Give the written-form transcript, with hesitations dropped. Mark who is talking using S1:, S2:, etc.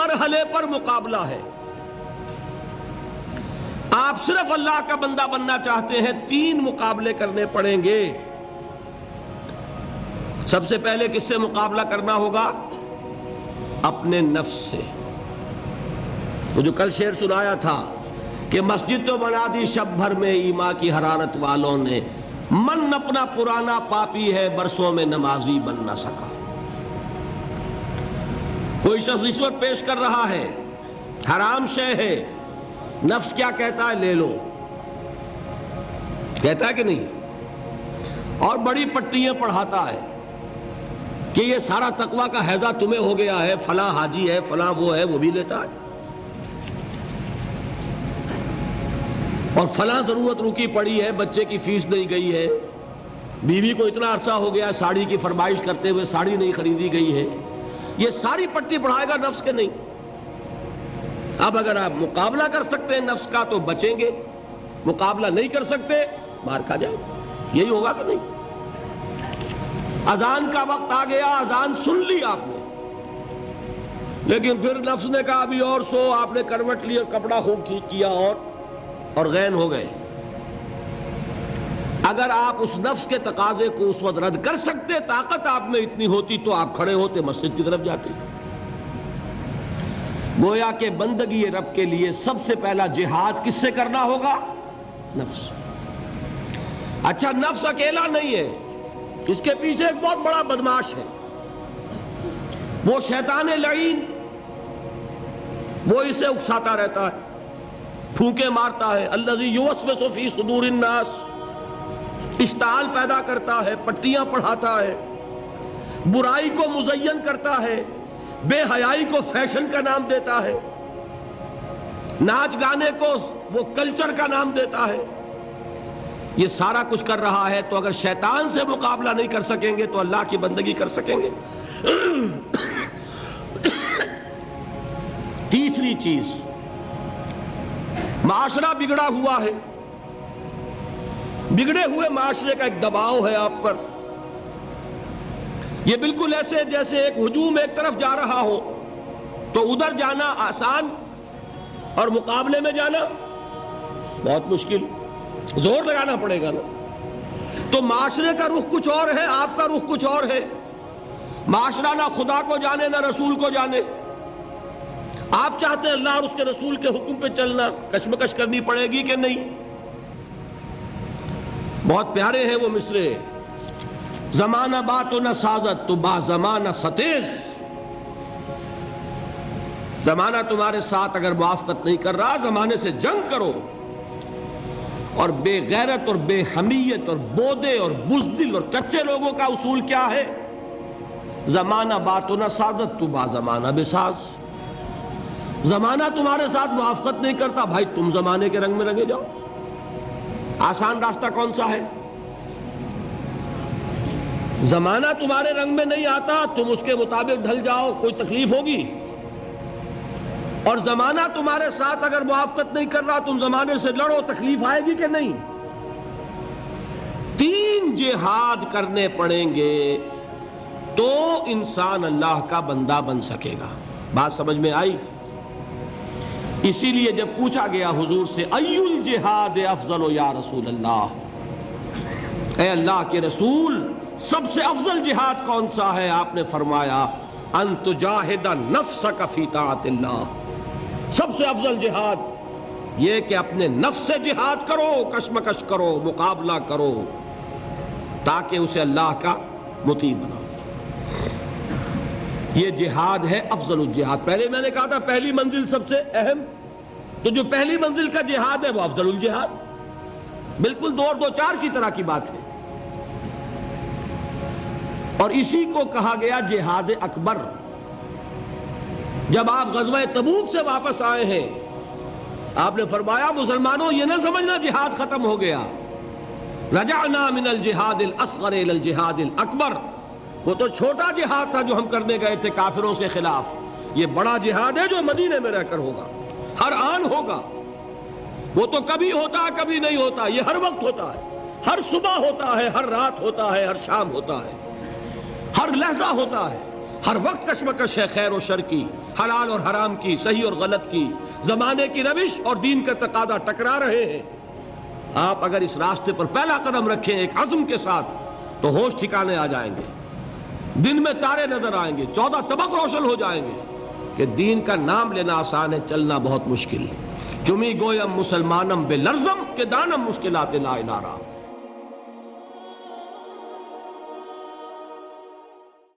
S1: مرحلے پر مقابلہ ہے. آپ صرف اللہ کا بندہ بننا چاہتے ہیں, 3 مقابلے کرنے پڑیں گے. سب سے پہلے کس سے مقابلہ کرنا ہوگا؟ اپنے نفس سے. وہ جو کل شعر سنایا تھا کہ مسجد تو بنا دی شب بھر میں ایمان کی حرارت والوں نے, من اپنا پرانا پاپی ہے برسوں میں نمازی بن نہ سکا. کوئی شخص رشوت پیش کر رہا ہے, حرام شے ہے, نفس کیا کہتا ہے؟ لے لو. کہتا ہے کہ نہیں؟ اور بڑی پٹیاں پڑھاتا ہے کہ یہ سارا تقویٰ کا حیضہ تمہیں ہو گیا ہے, فلاں حاجی ہے, فلاں وہ ہے, وہ بھی لیتا ہے. اور فلاں ضرورت رکی پڑی ہے, بچے کی فیس نہیں گئی ہے, بیوی کو اتنا عرصہ ہو گیا ساڑی کی فرمائش کرتے ہوئے ساڑی نہیں خریدی گئی ہے. یہ ساری پٹی پڑھائے گا نفس کے نہیں. اب اگر آپ مقابلہ کر سکتے ہیں نفس کا تو بچیں گے, مقابلہ نہیں کر سکتے مار کھا جائیں. یہی ہوگا کہ نہیں؟ اذان کا وقت آ گیا, اذان سن لی آپ نے, لیکن پھر نفس نے کہا ابھی اور سو. آپ نے کروٹ لی اور کپڑا خوب ٹھیک کیا اور غین ہو گئے. اگر آپ اس نفس کے تقاضے کو اس وقت رد کر سکتے, طاقت آپ میں اتنی ہوتی, تو آپ کھڑے ہوتے مسجد کی طرف جاتے. گویا کہ بندگی رب کے لیے سب سے پہلا جہاد کس سے کرنا ہوگا؟ نفس. اچھا, نفس اکیلا نہیں ہے, اس کے پیچھے ایک بہت بڑا بدماش ہے, وہ شیطان لعین. وہ اسے اکساتا رہتا ہے, پھونکے مارتا ہے. الذی یوسوس فی صدور الناس, اشتعال پیدا کرتا ہے, پٹیاں پڑھاتا ہے, برائی کو مزین کرتا ہے, بے حیائی کو فیشن کا نام دیتا ہے, ناچ گانے کو وہ کلچر کا نام دیتا ہے. یہ سارا کچھ کر رہا ہے. تو اگر شیطان سے مقابلہ نہیں کر سکیں گے تو اللہ کی بندگی کر سکیں گے؟ تیسری چیز, معاشرہ بگڑا ہوا ہے. بگڑے ہوئے معاشرے کا ایک دباؤ ہے آپ پر. یہ بالکل ایسے جیسے ایک ہجوم ایک طرف جا رہا ہو تو ادھر جانا آسان اور مقابلے میں جانا بہت مشکل, زور لگانا پڑے گا نا. تو معاشرے کا رخ کچھ اور ہے, آپ کا رخ کچھ اور ہے. معاشرہ نہ خدا کو جانے نہ رسول کو جانے. آپ چاہتے ہیں اللہ اور اس کے رسول کے حکم پہ چلنا, کشمکش کرنی پڑے گی کہ نہیں؟ بہت پیارے ہیں وہ مصرے, زمانہ بات و نہ سازت تو با زمانہ ستیز. زمانہ تمہارے ساتھ اگر موافقت نہیں کر رہا, زمانے سے جنگ کرو. اور بے غیرت اور بے حمیت اور بودے اور بزدل اور کچے لوگوں کا اصول کیا ہے؟ زمانہ بات و نہ سازت تو با زمانہ بساز. زمانہ تمہارے ساتھ موافقت نہیں کرتا, بھائی تم زمانے کے رنگ میں رنگے جاؤ. آسان راستہ کون سا ہے؟ زمانہ تمہارے رنگ میں نہیں آتا, تم اس کے مطابق ڈھل جاؤ, کوئی تکلیف ہوگی. اور زمانہ تمہارے ساتھ اگر موافقت نہیں کر رہا, تم زمانے سے لڑو, تکلیف آئے گی کہ نہیں؟ 3 جہاد کرنے پڑیں گے تو انسان اللہ کا بندہ بن سکے گا. بات سمجھ میں آئی؟ اسی لیے جب پوچھا گیا حضور سے ای الجہاد افضل یا رسول اللہ, اے اللہ کے رسول سب سے افضل جہاد کون سا ہے؟ آپ نے فرمایا ان تجاہد نفسک فی طاعت اللہ. سب سے افضل جہاد یہ کہ اپنے نفس سے جہاد کرو, کشمکش کرو, مقابلہ کرو, تاکہ اسے اللہ کا مطیع بناؤ. یہ جہاد ہے افضل الجہاد. پہلے میں نے کہا تھا پہلی منزل سب سے اہم, تو جو پہلی منزل کا جہاد ہے وہ افضل الجہاد. بالکل 2 اور 2 4 کی طرح کی بات ہے. اور اسی کو کہا گیا جہاد اکبر. جب آپ غزوہ تبوک سے واپس آئے ہیں, آپ نے فرمایا مسلمانوں یہ نہ سمجھنا جہاد ختم ہو گیا. رجعنا من الجہاد الاصغر الى الجہاد الاکبر. وہ تو چھوٹا جہاد تھا جو ہم کرنے گئے تھے کافروں سے خلاف. یہ بڑا جہاد ہے جو مدینے میں رہ کر ہوگا, ہر آن ہوگا. وہ تو کبھی ہوتا ہے کبھی نہیں ہوتا, یہ ہر وقت ہوتا ہے, ہر صبح ہوتا ہے, ہر رات ہوتا ہے, ہر شام ہوتا ہے, ہر لحظہ ہوتا ہے. ہر وقت کشمکش ہے خیر و شر کی، حلال اور حرام کی، صحیح اور غلط کی، زمانے کی روش اور دین کا تقاضا ٹکرا رہے ہیں۔ آپ اگر اس راستے پر پہلا قدم رکھیں ایک عزم کے ساتھ تو ہوش ٹھکانے آ جائیں گے، دن میں تارے نظر آئیں گے، 14 طبق روشن ہو جائیں گے کہ دین کا نام لینا آسان ہے، چلنا بہت مشکل ہے۔ چمی گویم مسلمانم بے لرزم کہ دانم مشکلات لا الہ